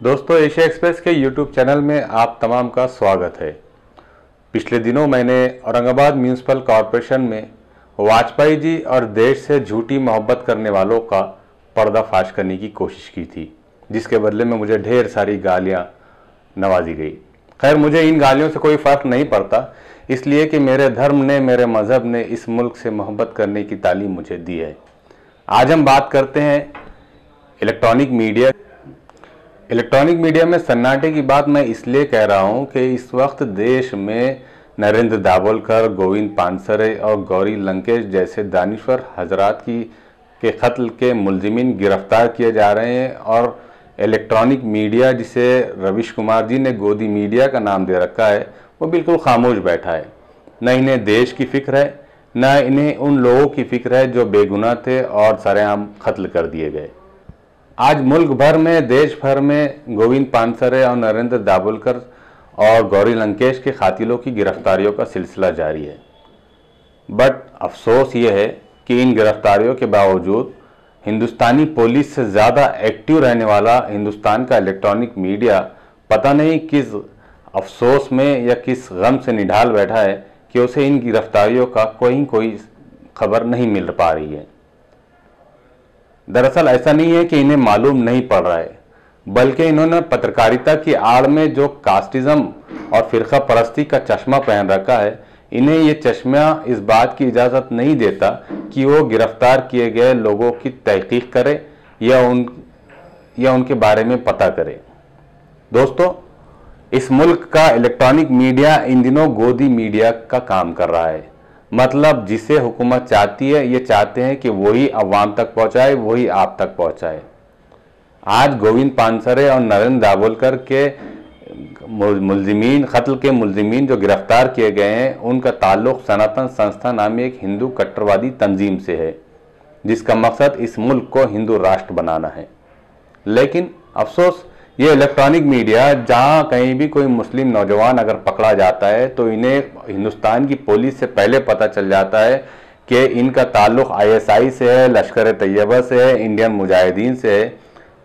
दोस्तों, Asia express के YouTube channel में आप तमाम का स्वागत है। पिछले दिनों मैंने औरंगाबाद म्यूनिसिपल कॉरपोरेशन में वाजपेयी जी और देश से झूठी मोहब्बत करने वालों का पर्दाफाश करने की कोशिश की थी, जिसके बदले में मुझे ढेर सारी गालियां नवाजी गई। खैर, मुझे इन गालियों से कोई फ़र्क नहीं पड़ता, इसलिए कि मेरे धर्म ने, मेरे मज़हब ने इस मुल्क से मोहब्बत करने की तालीम मुझे दी है। आज हम बात करते हैं इलेक्ट्रॉनिक मीडिया। इलेक्ट्रॉनिक मीडिया में सन्नाटे की बात मैं इसलिए कह रहा हूं कि इस वक्त देश में नरेंद्र दाभोलकर, गोविंद पानसरे और गौरी लंकेश जैसे दानिश्वर हजरात के कत्ल के मुलजिमीन गिरफ्तार किए जा रहे हैं और इलेक्ट्रॉनिक मीडिया, जिसे रविश कुमार जी ने गोदी मीडिया का नाम दे रखा है, वो बिल्कुल खामोश बैठा है। न इन्हें देश की फिक्र है, न इन्हें उन लोगों की फिक्र है जो बेगुनाह थे और सरेआम कत्ल कर दिए गए। आज मुल्क भर में, देश भर में गोविंद पानसरे और नरेंद्र दाभोलकर और गौरी लंकेश के कातिलों की गिरफ्तारियों का सिलसिला जारी है। बट अफसोस ये है कि इन गिरफ्तारियों के बावजूद हिंदुस्तानी पुलिस से ज़्यादा एक्टिव रहने वाला हिंदुस्तान का इलेक्ट्रॉनिक मीडिया पता नहीं किस अफसोस में या किस गम से निढाल बैठा है कि उसे इन गिरफ्तारियों का कोई खबर नहीं मिल पा रही है। दरअसल ऐसा नहीं है कि इन्हें मालूम नहीं पड़ रहा है, बल्कि इन्होंने पत्रकारिता की आड़ में जो कास्टिज्म और फिरका परस्ती का चश्मा पहन रखा है, इन्हें ये चश्मा इस बात की इजाज़त नहीं देता कि वो गिरफ्तार किए गए लोगों की तहकीक करे या उनके बारे में पता करे। दोस्तों, इस मुल्क का इलेक्ट्रॉनिक मीडिया इन दिनों गोदी मीडिया का काम कर रहा है। मतलब जिसे हुकूमत चाहती है, ये चाहते हैं कि वही अवाम तक पहुंचाए, वही आप तक पहुंचाए। आज गोविंद पानसरे और नरेंद्र दाभोलकर के मुलजिमीन, कत्ल के मुलजिमीन जो गिरफ्तार किए गए हैं, उनका ताल्लुक सनातन संस्था नामी एक हिंदू कट्टरवादी तंजीम से है, जिसका मकसद इस मुल्क को हिंदू राष्ट्र बनाना है। लेकिन अफसोस, ये इलेक्ट्रॉनिक मीडिया, जहां कहीं भी कोई मुस्लिम नौजवान अगर पकड़ा जाता है तो इन्हें हिंदुस्तान की पुलिस से पहले पता चल जाता है कि इनका ताल्लुक आईएसआई से है, लश्कर तैयबा से है, इंडियन मुजाहिदीन से है।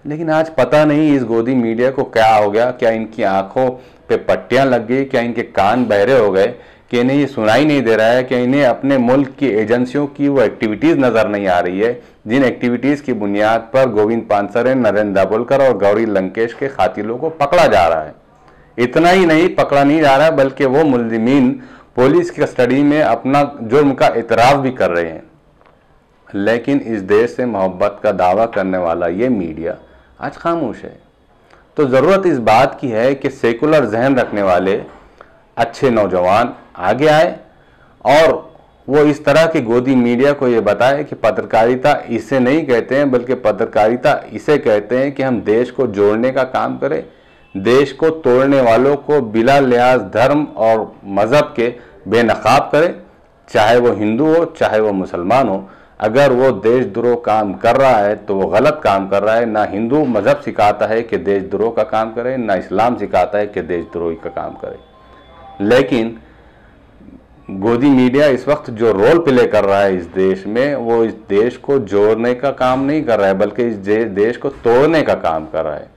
लेकिन आज पता नहीं इस गोदी मीडिया को क्या हो गया। क्या इनकी आंखों पे पट्टियां लग गई? क्या इनके कान बहरे हो गए कि इन्हें ये सुनाई नहीं दे रहा है? कि इन्हें अपने मुल्क की एजेंसियों की वो एक्टिविटीज़ नज़र नहीं आ रही है जिन एक्टिविटीज़ की बुनियाद पर गोविंद पानसरे, नरेंद्र दाभोलकर और गौरी लंकेश के कातिलों को पकड़ा जा रहा है। इतना ही नहीं, पकड़ा नहीं जा रहा है, बल्कि वो मुलजिमीन पुलिस की कस्टडी में अपना जुर्म का इतराफ़ भी कर रहे हैं। लेकिन इस देश से मोहब्बत का दावा करने वाला ये मीडिया आज खामोश है। तो ज़रूरत इस बात की है कि सेकुलर जहन रखने वाले अच्छे नौजवान आगे आए और वो इस तरह की गोदी मीडिया को ये बताए कि पत्रकारिता इसे नहीं कहते हैं, बल्कि पत्रकारिता इसे कहते हैं कि हम देश को जोड़ने का काम करें, देश को तोड़ने वालों को बिला लिहाज धर्म और मज़हब के बेनकाब करें, चाहे वो हिंदू हो, चाहे वो मुसलमान हो। अगर वो देशद्रोह काम कर रहा है तो वो गलत काम कर रहा है। ना हिंदू मज़हब सिखाता है कि देशद्रोह का काम करे, ना इस्लाम सिखाता है कि देशद्रोही का काम करे। लेकिन गोदी मीडिया इस वक्त जो रोल प्ले कर रहा है इस देश में, वो इस देश को जोड़ने का काम नहीं कर रहा है, बल्कि इस देश को तोड़ने का काम कर रहा है।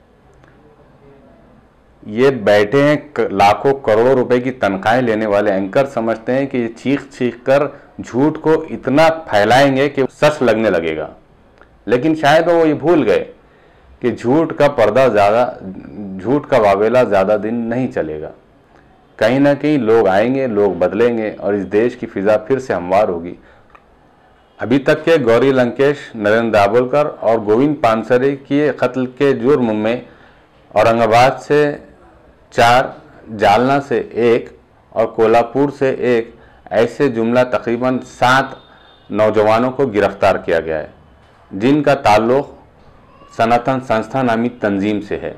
ये बैठे हैं लाखों करोड़ों रुपए की तनख्वाहें लेने वाले एंकर समझते हैं कि ये चीख चीख कर झूठ को इतना फैलाएंगे कि सच लगने लगेगा। लेकिन शायद वो ये भूल गए कि झूठ का वावेला ज़्यादा दिन नहीं चलेगा। कहीं ना कहीं लोग आएंगे, लोग बदलेंगे और इस देश की फिजा फिर से हमवार होगी। अभी तक के गौरी लंकेश, नरेंद्र दाभोलकर और गोविंद पानसरे के कत्ल के जुर्म में औरंगाबाद से 4, जालना से 1 और कोल्हापुर से 1, ऐसे जुमला तकरीबन 7 नौजवानों को गिरफ्तार किया गया है, जिनका ताल्लुक़ सनातन संस्था नामी तंजीम से है,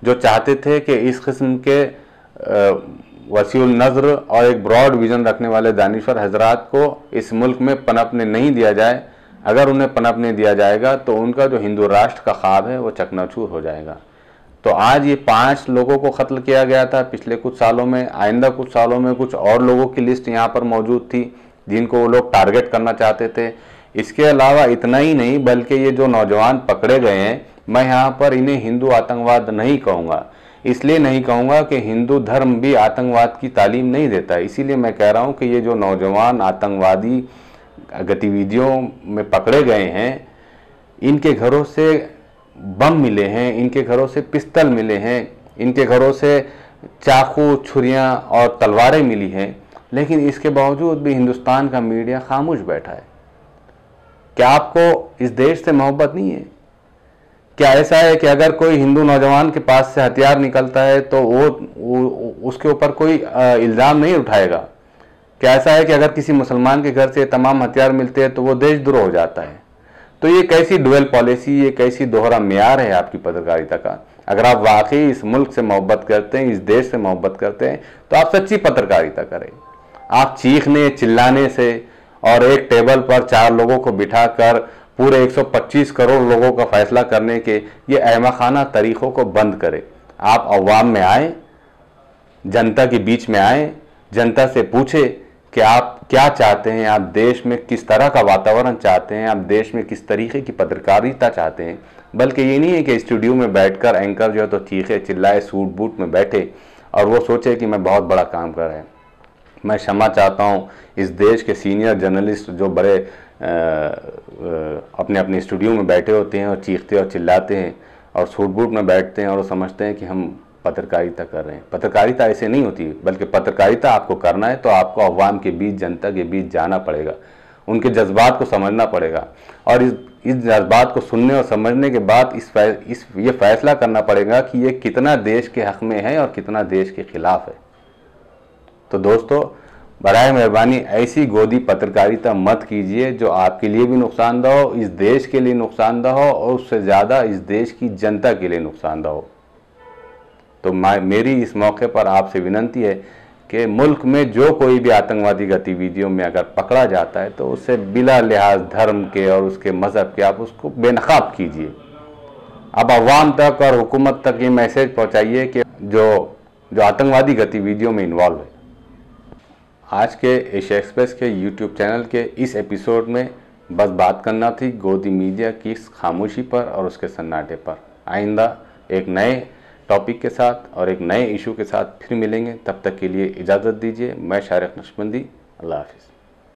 जो चाहते थे कि इस किस्म के वसीउल नज़र और एक ब्रॉड विजन रखने वाले दानिश्वर हजरात को इस मुल्क में पनपने नहीं दिया जाए। अगर उन्हें पनपने दिया जाएगा तो उनका जो हिंदू राष्ट्र का ख्वाब है वो चकनाचूर हो जाएगा। तो आज ये 5 लोगों को कत्ल किया गया था पिछले कुछ सालों में। आइंदा कुछ सालों में कुछ और लोगों की लिस्ट यहाँ पर मौजूद थी जिनको वो लोग टारगेट करना चाहते थे। इसके अलावा इतना ही नहीं, बल्कि ये जो नौजवान पकड़े गए हैं मैं यहाँ पर इन्हें हिंदू आतंकवाद नहीं कहूँगा। इसलिए नहीं कहूँगा कि हिंदू धर्म भी आतंकवाद की तालीम नहीं देता। इसीलिए मैं कह रहा हूँ कि ये जो नौजवान आतंकवादी गतिविधियों में पकड़े गए हैं, इनके घरों से बम मिले हैं, इनके घरों से पिस्तल मिले हैं, इनके घरों से चाकू, छुरियां और तलवारें मिली हैं, लेकिन इसके बावजूद भी हिंदुस्तान का मीडिया खामोश बैठा है। क्या आपको इस देश से मोहब्बत नहीं है? क्या ऐसा है कि अगर कोई हिंदू नौजवान के पास से हथियार निकलता है तो वो उसके ऊपर कोई इल्ज़ाम नहीं उठाएगा? क्या ऐसा है कि अगर किसी मुसलमान के घर से तमाम हथियार मिलते हैं तो वो देशद्रोह हो जाता है? तो ये कैसी डुअल पॉलिसी, ये कैसी दोहरा मेयार है आपकी पत्रकारिता का? अगर आप वाकई इस मुल्क से मोहब्बत करते हैं, इस देश से मोहब्बत करते हैं, तो आप सच्ची पत्रकारिता करें। आप चीखने चिल्लाने से और एक टेबल पर 4 लोगों को बिठाकर पूरे 125 करोड़ लोगों का फैसला करने के ये अहमखाना तरीक़ों को बंद करें। आप अवाम में आए, जनता के बीच में आए, जनता से पूछे कि आप क्या चाहते हैं, आप देश में किस तरह का वातावरण चाहते हैं, आप देश में किस तरीके की पत्रकारिता चाहते हैं। बल्कि ये नहीं है कि स्टूडियो में बैठकर एंकर जो है तो चीखे चिल्लाए, सूट बूट में बैठे और वो सोचे कि मैं बहुत बड़ा काम कर रहा है। मैं क्षमा चाहता हूँ इस देश के सीनियर जर्नलिस्ट जो बड़े अपने अपने स्टूडियो में बैठे होते हैं और चीखते और चिल्लाते हैं और सूट बूट में बैठते हैं और वो समझते हैं कि हम पत्रकारिता कर रहे हैं। पत्रकारिता ऐसे नहीं होती, बल्कि पत्रकारिता आपको करना है तो आपको अवाम के बीच, जनता के बीच जाना पड़ेगा, उनके जज्बात को समझना पड़ेगा और इस जज्बात को सुनने और समझने के बाद ये फैसला करना पड़ेगा कि ये कितना देश के हक़ में है और कितना देश के खिलाफ है। तो दोस्तों, बराए मेहरबानी ऐसी गोदी पत्रकारिता मत कीजिए जो आपके लिए भी नुकसानदेह हो, इस देश के लिए नुकसानदेह हो और उससे ज़्यादा इस देश की जनता के लिए नुकसानदेह हो। तो मेरी इस मौके पर आपसे विनती है कि मुल्क में जो कोई भी आतंकवादी गतिविधियों में अगर पकड़ा जाता है तो उससे बिला लिहाज धर्म के और उसके मज़हब के आप उसको बेनकाब कीजिए। अब अवाम तक और हुकूमत तक ये मैसेज पहुँचाइए कि जो आतंकवादी गतिविधियों में इन्वॉल्व है। आज के एशिया एक्सप्रेस के यूट्यूब चैनल के इस एपिसोड में बस बात करना थी गोदी मीडिया की इस खामोशी पर और उसके सन्नाटे पर। आइंदा एक नए टॉपिक के साथ और एक नए इशू के साथ फिर मिलेंगे। तब तक के लिए इजाज़त दीजिए। मैं शारिक नक्शबंदी। अल्लाह हाफिज़।